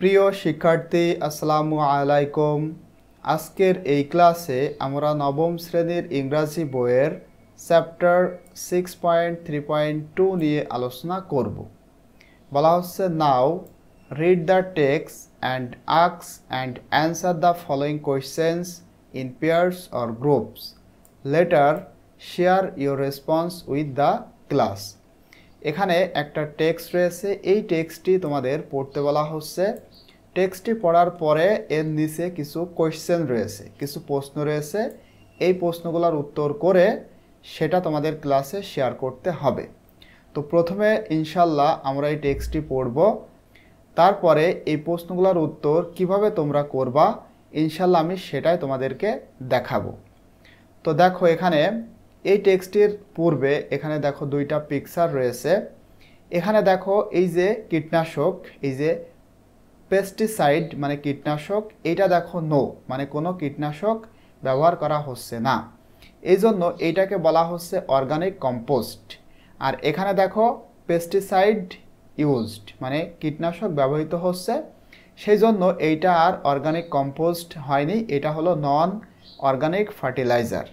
প্রিয় শিক্ষার্থী আসসালামু আলাইকুম। আজকের এই ক্লাসে আমরা নবম শ্রেণীর ইংরাজি বইয়ের চ্যাপ্টার 6.3.2 নিয়ে আলোচনা করব। বলা হচ্ছে now read the text and ask and answer the following questions in pairs or groups. Letter share your response with the class. এখানে একটা টেক্সট রয়েছে, এই টেক্সটটি তোমাদের পড়তে বলা হচ্ছে। টেক্সটটি পড়ার পরে এর নিচে কিছু কোয়েশ্চেন রয়েছে, কিছু প্রশ্ন রয়েছে। এই প্রশ্নগুলোর উত্তর করে সেটা তোমাদের ক্লাসে শেয়ার করতে হবে। তো প্রথমে ইনশাল্লাহ আমরা এই টেক্সটটি পড়ব, তারপরে এই প্রশ্নগুলোর উত্তর কিভাবে তোমরা করবা ইনশাল্লাহ আমি সেটাই তোমাদেরকে দেখাবো। তো দেখো এখানে এই টেক্সটির পূর্বে এখানে দেখো দুইটা পিকচার রয়েছে। এখানে দেখো এই যে কীটনাশক, এই যে পেস্টিসাইড মানে কীটনাশক, এইটা দেখো নো মানে কোনো কীটনাশক ব্যবহার করা হচ্ছে না, এই জন্য এইটাকে বলা হচ্ছে অর্গানিক কম্পোস্ট। আর এখানে দেখো পেস্টিসাইড ইউজড মানে কীটনাশক ব্যবহৃত হচ্ছে, সেই জন্য এইটা আর অর্গানিক কম্পোস্ট হয়নি, এটা হলো নন অর্গানিক ফার্টিলাইজার।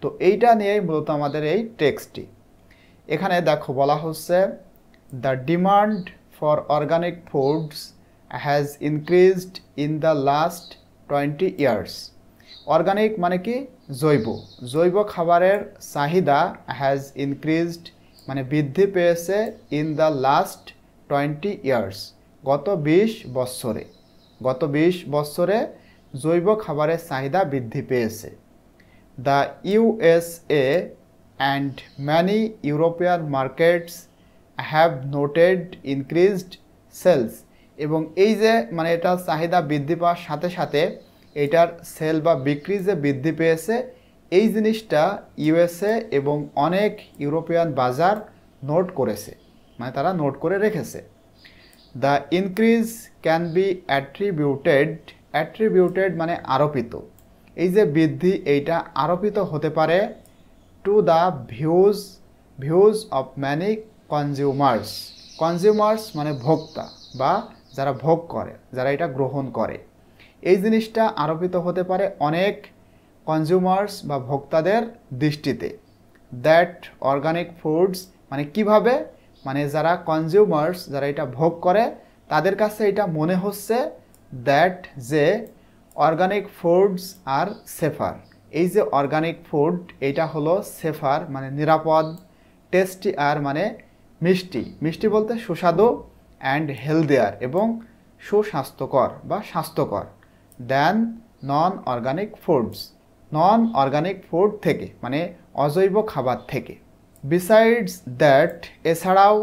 তো এইটা নিয়েই মূলত আমাদের এই টেক্সটটি। এখানে দেখো বলা হচ্ছে the demand for organic foods has increased in the last 20 years. Organic মানে কি জৈব, জৈব খাবারের চাহিদা হ্যাজ ইনক্রিজড মানে বৃদ্ধি পেয়েছে ইন দ্য লাস্ট 20 ইয়ার্স গত 20 বছরে। গত 20 বছরে জৈব খাবারের চাহিদা বৃদ্ধি পেয়েছে। The USA and many European markets have noted increased sales। এবং এই যে মানে এটার চাহিদা বৃদ্ধি পাওয়ার সাথে সাথে এটার সেল বা বিক্রি যে বৃদ্ধি পেয়েছে, এই জিনিসটা ইউএসএ এবং অনেক ইউরোপিয়ান বাজার নোট করেছে, মানে তারা নোট করে রেখেছে। The increase can be attributed মানে আরোপিত, এই যে বৃদ্ধি এইটা আরোপিত হতে পারে to the views of many consumers. Consumers মানে ভোক্তা বা যারা ভোগ করে, যারা এটা গ্রহণ করে, এই জিনিসটা আরোপিত হতে পারে অনেক কনজিউমার্স বা ভোক্তাদের দৃষ্টিতে। দ্যাট অর্গানিক ফুডস মানে কিভাবে, মানে যারা কনজিউমার্স, যারা এটা ভোগ করে তাদের কাছে এটা মনে হচ্ছে দ্যাট যে অর্গানিক ফুডস আর সেফার, এই যে অর্গানিক ফুড এটা হলো সেফার মানে নিরাপদ, টেস্টি আর মানে মিষ্টি, মিষ্টি বলতে সুস্বাদু, অ্যান্ড হেলদিয়ার এবং সুস্বাস্থ্যকর বা স্বাস্থ্যকর, then non organic foods, non organic food থেকে মানে অজৈব খাবার থেকে। বিসাইডস দ্যাট এছাড়াও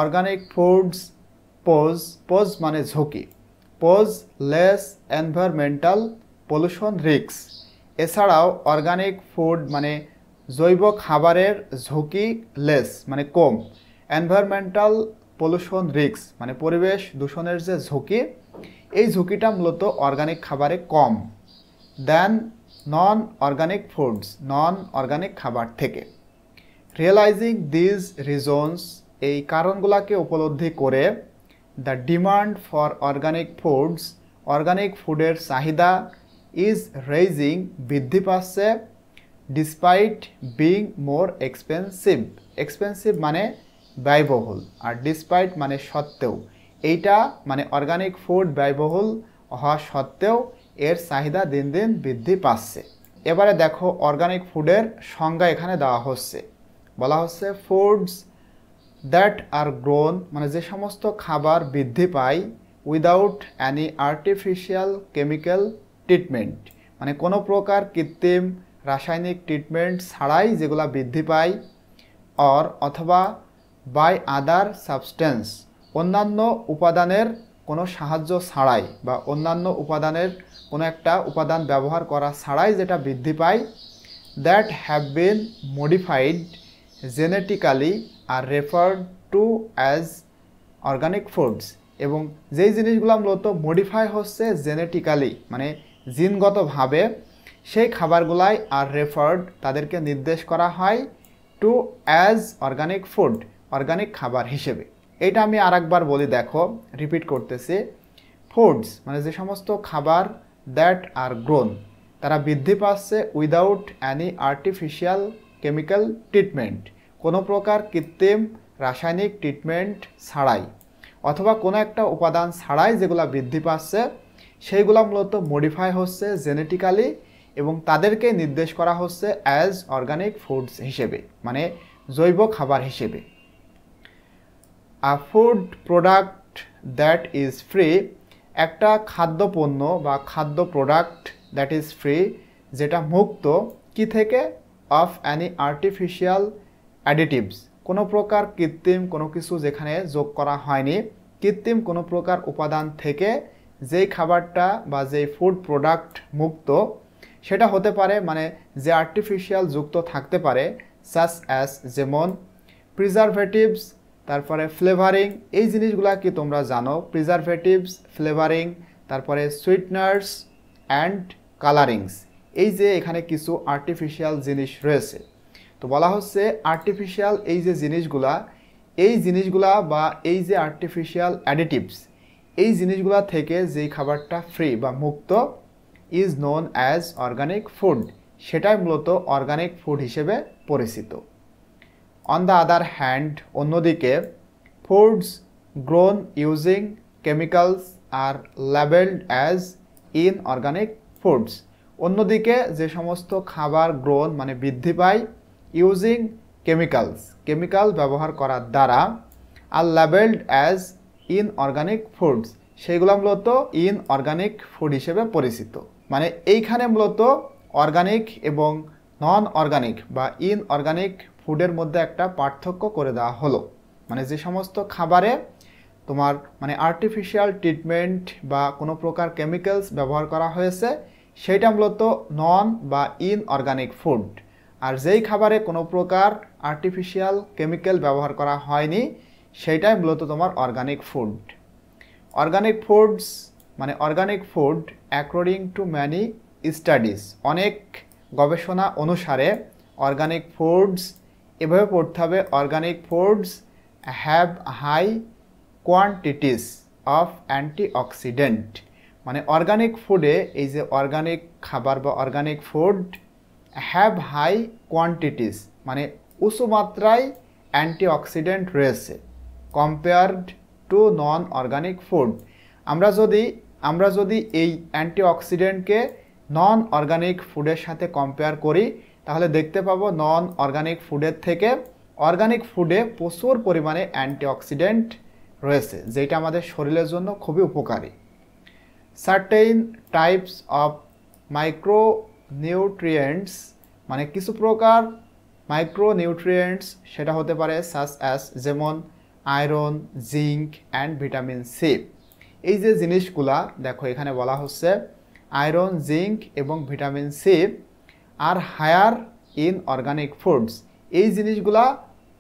অর্গানিক ফুডস পোজ মানে ঝুঁকি, pose less environmental pollution risk. এছাড়াও অর্গানিক ফুড মানে জৈব খাবারের ঝুঁকি লেস মানে কম, এনভায়রনমেন্টাল পলিউশন রিস্ক মানে পরিবেশ দূষণের যে ঝুঁকি, এই ঝুঁকিটা মূলত অর্গানিক খাবারে কম then non organic foods, non organic খাবার থেকে। রিয়েলাইজিং দিজ রিজনস এই কারণগুলোকে উপলব্ধি করে the demand for organic foods organic ফুডের চাহিদা ইজ রেইজিং বৃদ্ধি পাচ্ছে despite being more expensive, expensive মানে ব্যয়বহুল, আর ডিসপাইট মানে সত্ত্বেও, এইটা মানে অর্গানিক ফুড ব্যয়বহুল হওয়া সত্ত্বেও এর চাহিদা দিন দিন বৃদ্ধি পাচ্ছে। এবারে দেখো অর্গানিক ফুডের সংজ্ঞা এখানে দেওয়া হচ্ছে। বলা হচ্ছে ফুডস দ্যাট আর গ্রোন মানে যে সমস্ত খাবার বৃদ্ধি পায় without Annie artificial chemical treatment মানে কোনো প্রকার কৃত্রিম রাসায়নিক ট্রিটমেন্ট ছাড়াই যেগুলো বৃদ্ধি পায়, অথবা বাই আদার সাবস্টেন্স অন্যান্য উপাদানের কোনো সাহায্য ছাড়াই বা অন্যান্য উপাদানের কোনো একটা উপাদান ব্যবহার করা ছাড়াই যেটা বৃদ্ধি পায়, that have been modified genetically are referred to as organic foods. এবং যেই জিনিসগুলো মূলত মডিফাই হচ্ছে জেনেটিক্যালি মানে জিনগতভাবে, সেই খাবারগুলাই আর রেফার্ড তাদেরকে নির্দেশ করা হয় to as organic food organic খাবার হিসেবে। এটা আমি আরেকবার বলি, দেখো রিপিট করতেছি। ফুডস মানে যে সমস্ত খাবার দ্যাট আর গ্রোন তারা বৃদ্ধি পাচ্ছে without Annie artificial chemical treatment, কোনো প্রকার কৃত্রিম রাসায়নিক ট্রিটমেন্ট ছাড়াই অথবা কোনো একটা উপাদান ছাড়াই যেগুলো বৃদ্ধি পাচ্ছে সেইগুলো মূলত মডিফাই হচ্ছে জেনেটিক্যালি এবং তাদেরকে নির্দেশ করা হচ্ছে অ্যাজ অর্গানিক ফুডস হিসেবে, মানে জৈব খাবার হিসেবে। A food product that is free, একটা খাদ্য পণ্য বা খাদ্য প্রোডাক্ট দ্যাট ইজ ফ্রি যেটা মুক্ত কি থেকে, অফ অ্যানি আর্টিফিশিয়াল অ্যাডিটিভস, কোনো প্রকার কৃত্রিম কোনো কিছু যেখানে যোগ করা হয়নি, কৃত্রিম কোনো প্রকার উপাদান থেকে যেই খাবারটা বা যেই ফুড প্রোডাক্ট মুক্ত সেটা হতে পারে, মানে যে আর্টিফিশিয়াল যুক্ত থাকতে পারে সাচ অ্যাজ যেমন প্রিজারভেটিভস, তারপরে ফ্লেভারিং, এই জিনিসগুলা কি তোমরা জানো, প্রিজারভেটিভস, ফ্লেভারিং, তারপরে সুইটনার্স অ্যান্ড কালারিংস, এই যে এখানে কিছু আর্টিফিশিয়াল জিনিস রয়েছে। তো বলা হচ্ছে আর্টিফিশিয়াল এই যে জিনিসগুলা বা এই যে আর্টিফিশিয়াল অ্যাডিটিভস এই জিনিসগুলা থেকে যেই খাবারটা ফ্রি বা মুক্ত is known as organic food, সেটাই মূলত অর্গানিক ফুড হিসেবে পরিচিত। অন দ্য আদার হ্যান্ড, অন্যদিকে ফুডস গ্রোন ইউজিং কেমিক্যালস আর লেবেলড অ্যাজ ইনঅর্গানিক ফুডস, অন্যদিকে যে সমস্ত খাবার গ্রোন মানে বৃদ্ধি পায় ইউজিং কেমিক্যাল ব্যবহার করার দ্বারা আর লেবেলড অ্যাজ ইনঅর্গানিক ফুডস, সেইগুলো মূলত ইনঅর্গানিক ফুড হিসেবে পরিচিত। মানে এইখানে মূলত অর্গানিক এবং নন অর্গানিক বা ইনঅর্গানিক ফুডের মধ্যে একটা পার্থক্য করে দেওয়া হলো, মানে যে সমস্ত খাবারে তোমার মানে আর্টিফিশিয়াল ট্রিটমেন্ট বা কোনো প্রকার কেমিক্যালস ব্যবহার করা হয়েছে সেইটা মূলত নন বা ইনঅর্গানিক ফুড, আর যেই খাবারে কোনো প্রকার আর্টিফিশিয়াল কেমিক্যাল ব্যবহার করা হয়নি সেইটাই মূলত তোমার অর্গানিক ফুড। অর্গানিক ফুডস মানে organic food according to many studies, অনেক গবেষণা অনুসারে অর্গানিক ফুডস এভাবে পড়তে হবে, organic foods have high quantities of antioxidant, মানে অর্গানিক ফুডে এই যে অর্গানিক খাবার বা organic food have high quantities মানে উঁচু মাত্রায় অ্যান্টিঅক্সিডেন্ট রয়েছে compared to non organic food. আমরা যদি এই অ্যান্টিঅক্সিডেন্টকে নন অর্গানিক ফুডের সাথে কম্পেয়ার করি তাহলে দেখতে পাবো নন অর্গানিক ফুডের থেকে অর্গানিক ফুডে প্রচুর পরিমাণে অ্যান্টিঅক্সিডেন্ট রয়েছে যেটা আমাদের শরীরের জন্য খুবই উপকারী। সার্টেইন টাইপস অফ মাইক্রোনিউট্রিয়েন্টস মানে কিছু প্রকার মাইক্রোনিউট্রিয়েন্টস সেটা হতে পারে সাচ অ্যাজ যেমন iron, zinc and vitamin C, এই যে জিনিসগুলা দেখো এখানে বলা হচ্ছে আয়রন, জিঙ্ক এবং vitamin C are higher in organic foods, এই জিনিসগুলা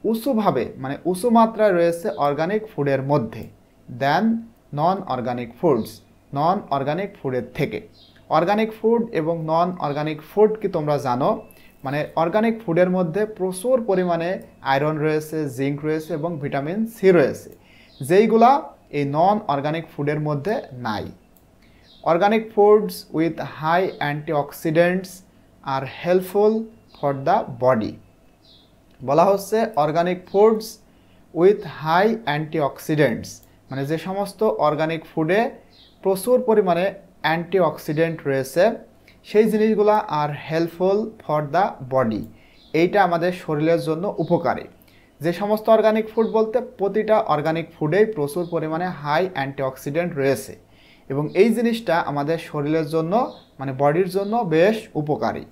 উঁচুভাবে মানে উঁচু মাত্রায় রয়েছে অর্গানিক ফুডের মধ্যে then non organic foods, non organic ফুডের থেকে। অর্গানিক ফুড এবং নন অর্গানিক ফুড কি তোমরা জানো, মানে অর্গানিক ফুডের মধ্যে প্রচুর পরিমাণে আয়রন রয়েছে, জিঙ্ক রয়েছে এবং ভিটামিন সি রয়েছে যেইগুলা এই নন অর্গানিক ফুডের মধ্যে নাই। Organic foods with high antioxidants are helpful for the body, বলা হচ্ছে organic foods with high antioxidants মানে যে সমস্ত অর্গানিক ফুডে প্রচুর পরিমাণে অ্যান্টিঅক্সিডেন্ট রয়েছে সেই জিনিসগুলো আর হেল্পফুল ফর দ্য বডি, এইটা আমাদের শরীরের জন্য উপকারী। যে সমস্ত অর্গানিক ফুড বলতে প্রতিটা অর্গানিক ফুডেই প্রচুর পরিমাণে হাই অ্যান্টিঅক্সিডেন্ট রয়েছে এবং এই জিনিসটা আমাদের শরীরের জন্য মানে বডির জন্য বেশ উপকারী।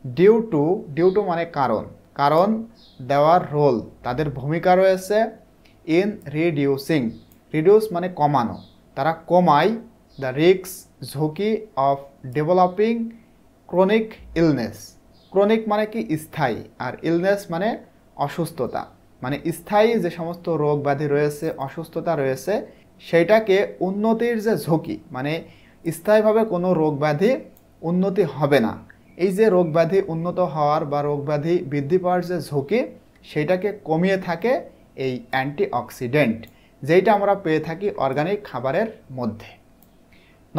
ডিউ টু মানে কারণ দেওয়ার রোল তাদের ভূমিকা রয়েছে ইন রিডিউস মানে কমানো, তারা কমায় দ্য রিস্ক ঝুঁকি of developing chronic illness, chronic মানে কি স্থায়ী আর ইলনেস মানে অসুস্থতা, মানে স্থায়ী যে সমস্ত রোগ ব্যাধি রয়েছে অসুস্থতা রয়েছে সেইটাকে উন্নতির যে ঝুঁকি মানে স্থায়ীভাবে কোনো রোগ ব্যাধি উন্নতি হবে না, এই যে রোগ ব্যাধি উন্নত হওয়ার বা রোগ ব্যাধি বৃদ্ধি পাওয়ার যে ঝুঁকি সেইটাকে কমিয়ে থাকে এই অ্যান্টিঅক্সিডেন্ট যেইটা আমরা পেয়ে থাকি অর্গানিক খাবারের মধ্যে।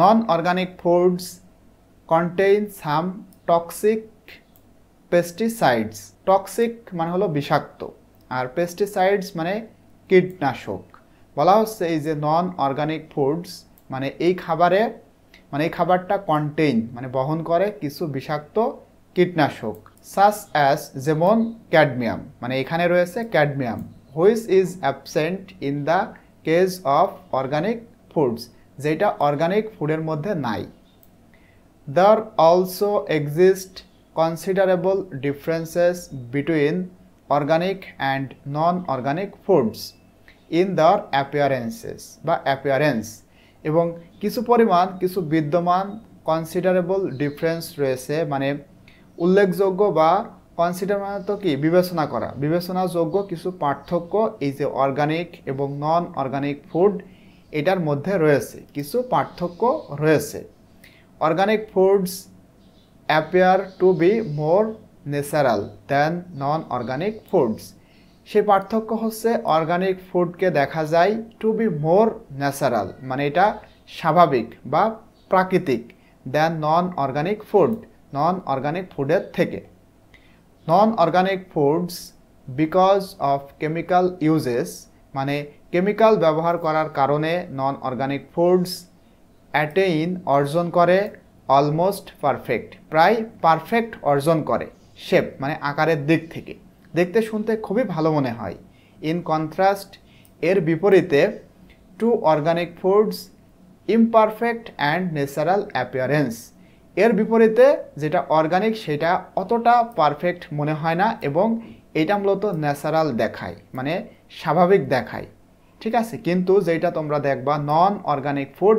নন অর্গানিক ফুডস কন্টেইন সাম টক্সিক পেস্টিসাইডস। টক্সিক মানে হলো বিষাক্ত, আর পেস্টিসাইডস মানে কীটনাশক। বলা হচ্ছে এই যে নন অর্গানিক ফুডস মানে এই খাবারে মানে এই খাবারটা কন্টেইন মানে বহন করে কিছু বিষাক্ত কীটনাশক, সাস অ্যাজ যেমন ক্যাডমিয়াম, মানে এখানে রয়েছে cadmium, which is absent in the case of organic foods, যেটা অর্গানিক ফুডের মধ্যে নাই। There also exist considerable differences between organic and non-organic foods in their appearances বা appearance, এবং কিছু পরিমাণ কিছু বিদ্যমান কনসিডারেবল ডিফারেন্স রয়েছে, মানে উল্লেখযোগ্য বা কনসিডার মানে তো কি বিবেচনাযোগ্য কিছু পার্থক্য এই যে অর্গানিক এবং নন অর্গানিক ফুড এটার মধ্যে রয়েছে, কিছু পার্থক্য রয়েছে। Organic foods appear to be more natural than non-organic foods. সেই পার্থক্য হচ্ছে অর্গানিক ফুডকে দেখা যায় টু বি মোর ন্যাচারাল, মানে এটা স্বাভাবিক বা প্রাকৃতিক, দেন নন অর্গানিক ফুডের থেকে। নন organic foods because of chemical uses, মানে কেমিক্যাল ব্যবহার করার কারণে নন অর্গানিক ফুডস অ্যাটেইন অর্জন করে অলমোস্ট পারফেক্ট, প্রায় পারফেক্ট অর্জন করে, শেপ মানে আকারের দিক থেকে দেখতে শুনতে খুবই ভালো মনে হয়। ইন কন্ট্রাস্ট এর বিপরীতে to organic foods imperfect and natural appearance, এর বিপরীতে যেটা অর্গানিক সেটা অতটা পারফেক্ট মনে হয় না এবং এটা মূলত ন্যাচারাল দেখায়, মানে স্বাভাবিক দেখায়, ঠিক আছে। কিন্তু যেটা তোমরা দেখবা নন অর্গানিক ফুড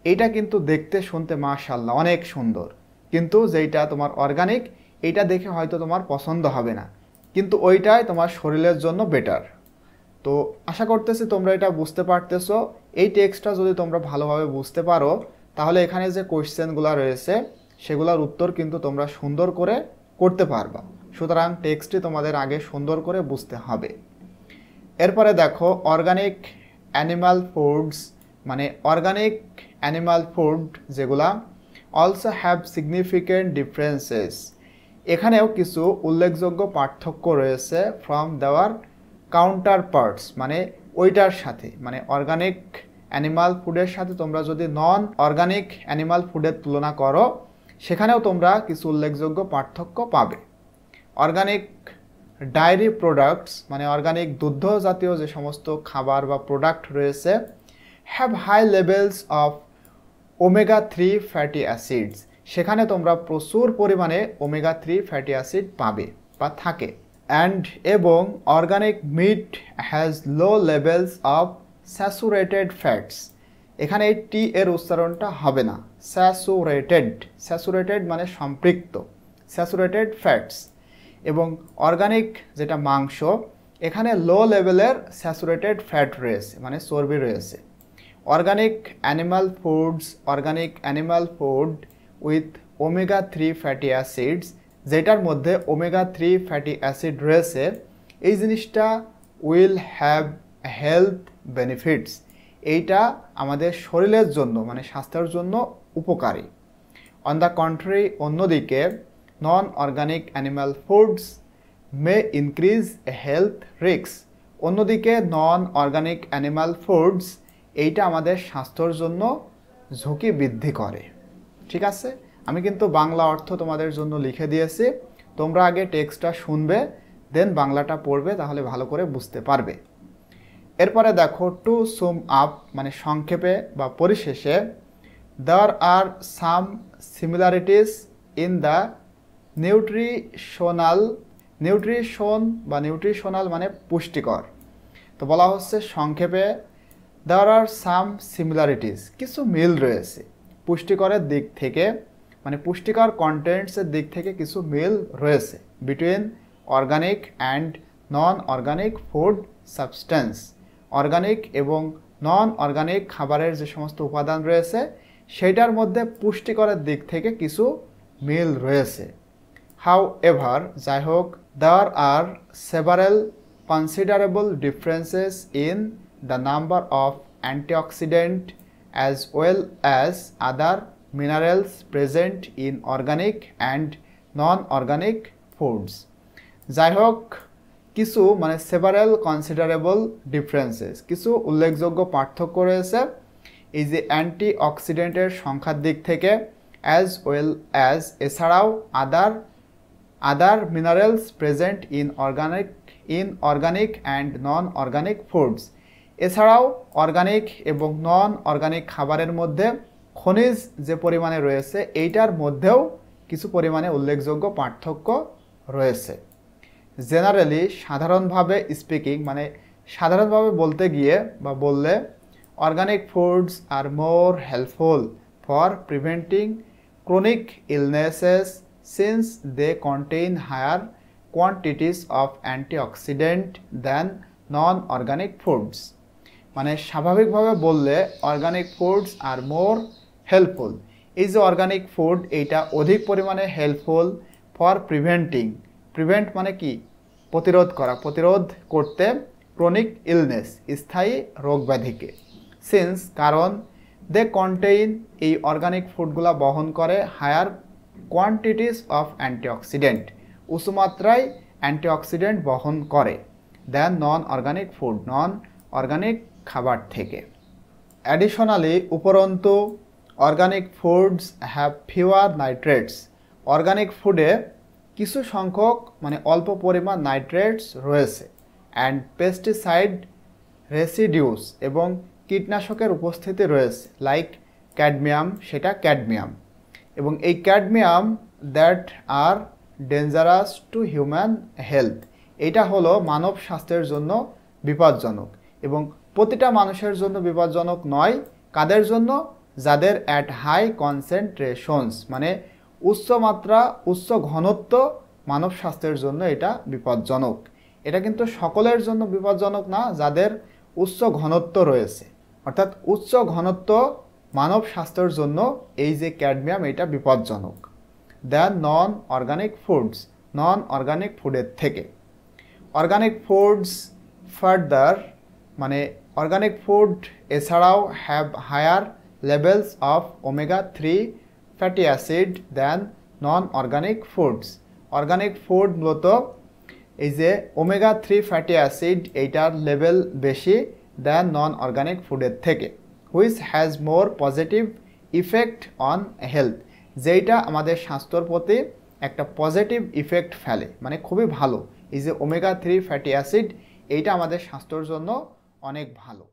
এইটা কিন্তু দেখতে শুনতে মাশাআল্লাহ অনেক সুন্দর, কিন্তু যেটা তোমার অর্গানিক এইটা দেখে হয়তো তোমার পছন্দ হবে না, কিন্তু ওইটাই তোমার শরীরের জন্য বেটার। তো আশা করতেছি তোমরা এটা বুঝতে পারতেছো। এই টেক্সটটা যদি তোমরা ভালোভাবে বুঝতে পারো তাহলে এখানে যে কোয়েশ্চেনগুলো রয়েছে সেগুলোর উত্তর কিন্তু তোমরা সুন্দর করে করতে পারবা। সুতরাং টেক্সটটি তোমাদের আগে সুন্দর করে বুঝতে হবে। এরপরে দেখো অর্গানিক অ্যানিমাল ফুডস, মানে অর্গানিক অ্যানিমাল ফুড যেগুলা অলসো হ্যাভ সিগনিফিকেন্ট ডিফারেন্সেস, এখানেও কিছু উল্লেখযোগ্য পার্থক্য রয়েছে ফ্রম দেওয়ার কাউন্টার পার্টস, মানে ওইটার সাথে, মানে অর্গানিক অ্যানিমাল ফুডের সাথে তোমরা যদি নন অর্গানিক অ্যানিমাল ফুডের তুলনা করো সেখানেও তোমরা কিছু উল্লেখযোগ্য পার্থক্য পাবে। অর্গানিক ডায়েরি প্রোডাক্টস, মানে অর্গানিক দুগ্ধ জাতীয় যে সমস্ত খাবার বা প্রোডাক্ট রয়েছে, have high levels of omega 3 fatty acids, সেখানে তোমরা প্রচুর পরিমাণে ওমেগা 3 ফ্যাটি অ্যাসিড পাবে বা থাকে। অ্যান্ড এবং organic meat has low levels of saturated fats, এখানে এই টি এর উচ্চারণটা হবে না, স্যাচুরেটেড মানে সম্পৃক্ত, স্যাচুরেটেড ফ্যাটস। এবং অর্গানিক যেটা মাংস এখানে লো লেভেলের স্যাচুরেটেড ফ্যাট রয়েছে, মানে চর্বি রয়েছে। Organic animal food with omega 3 fatty acids, যেটার মধ্যে ওমেগা 3 ফ্যাটি অ্যাসিড রয়েছে, এই জিনিসটা উইল হ্যাভ হেলথ বেনিফিটস, এইটা আমাদের শরীরের জন্য মানে স্বাস্থ্যের জন্য উপকারী। অন দ্য কন্ট্রারি, অন্যদিকে নন organic animal foods may increase health risk, অন্যদিকে নন অর্গানিক অ্যানিমাল ফুডস এইটা আমাদের স্বাস্থ্যর জন্য ঝুঁকি বৃদ্ধি করে, ঠিক আছে। আমি কিন্তু বাংলা অর্থ তোমাদের জন্য লিখে দিয়েছি, তোমরা আগে টেক্সটটা শুনবে দেন বাংলাটা পড়বে, তাহলে ভালো করে বুঝতে পারবে। এরপরে দেখো টু সুম আপ, মানে সংক্ষেপে বা পরিশেষে, দেয়ার আর সাম সিমিলারিটিস ইন দ্য নিউট্রিশনাল মানে পুষ্টিকর। তো বলা হচ্ছে সংক্ষেপে দেয়ার আর সাম সিমিলারিটিস, কিছু মিল রয়েছে পুষ্টিকরের দিক থেকে, মানে পুষ্টিকর কন্টেন্টসের দিক থেকে কিছু মিল রয়েছে between organic and non organic food substance, organic এবং নন অর্গানিক খাবারের যে সমস্ত উপাদান রয়েছে সেটার মধ্যে পুষ্টিকরের দিক থেকে কিছু মিল রয়েছে। হাউ এভার, যাই হোক, there are several considerable differences in the number of antioxidant as well as other minerals present in organic and non-organic foods. যাই হোক কিছু মানে সেভারাল কনসিডারেবল ডিফারেন্সেস, কিছু উল্লেখযোগ্য পার্থক্য রয়েছে এই যে অ্যান্টিঅক্সিডেন্টের সংখ্যার দিক থেকে, অ্যাজ ওয়েল অ্যাজ এছাড়াও other minerals present in organic and non organic foods. এছাড়াও অর্গানিক এবং নন অর্গানিক খাবারের মধ্যে খনিজ যে পরিমাণে রয়েছে এইটার মধ্যেও কিছু পরিমাণে উল্লেখযোগ্য পার্থক্য রয়েছে। জেনারেলি সাধারণভাবে স্পিকিং মানে সাধারণভাবে বলতে গিয়ে বা বললে organic foods are more helpful for preventing chronic illnesses since they contain higher quantities of antioxidant than non organic foods. মানে স্বাভাবিকভাবে বললে organic foods are more helpful, এই যে অর্গানিক ফুড এইটা অধিক পরিমাণে হেল্পফুল ফর প্রিভেন্ট মানে কি প্রতিরোধ করতে ক্রনিক ইলনেস স্থায়ী রোগ ব্যাধিকে। সিন্স কারণ দে কন্টেইন এই অর্গানিক ফুডগুলা বহন করে হায়ার কোয়ান্টিটিস অফ অ্যান্টিঅক্সিডেন্ট উচ্চ মাত্রায় অ্যান্টিঅক্সিডেন্ট বহন করে then non organic food non organic খাবার থেকে। অ্যাডিশনালি উপরন্তু organic foods have fewer nitrates, organic ফুডে কিছু সংখ্যক মানে অল্প পরিমাণ নাইট্রেটস রয়েছে অ্যান্ড পেস্টিসাইড রেসিডিউস এবং কীটনাশকের উপস্থিতি রয়েছে লাইক ক্যাডমিয়াম, সেটা ক্যাডমিয়াম এবং এই cadmium that are dangerous to human health, এটা হলো মানব স্বাস্থ্যের জন্য বিপজ্জনক এবং প্রতিটা মানুষের জন্য বিপজ্জনক নয়। কাদের জন্য? যাদের অ্যাট হাই কনসেন্ট্রেশনস মানে উচ্চ মাত্রা উচ্চ ঘনত্ব মানব স্বাস্থ্যের জন্য এটা বিপজ্জনক। এটা কিন্তু সকলের জন্য বিপজ্জনক না, যাদের উচ্চ ঘনত্ব রয়েছে, অর্থাৎ উচ্চ ঘনত্ব মানব স্বাস্থ্যের জন্য এই যে ক্যাডমিয়াম এটা বিপজ্জনক then non organic foods, non organic ফুডের থেকে। অর্গানিক ফুডস ফার্দার মানে অর্গানিক ফুড এছাড়াও have higher levels of omega 3 fatty acid then non organic foods. Organic food মূলত এই যে ওমেগা 3 ফ্যাটি অ্যাসিড এইটার লেভেল বেশি দেন নন অর্গানিক ফুডের থেকে, which has more positive effect on health, যেইটা আমাদের স্বাস্থ্যর প্রতি একটা পজিটিভ ইফেক্ট ফেলে, মানে খুবই ভালো। এই যে ওমেগা 3 ফ্যাটি অ্যাসিড এইটা আমাদের স্বাস্থ্যর জন্য অনেক ভালো।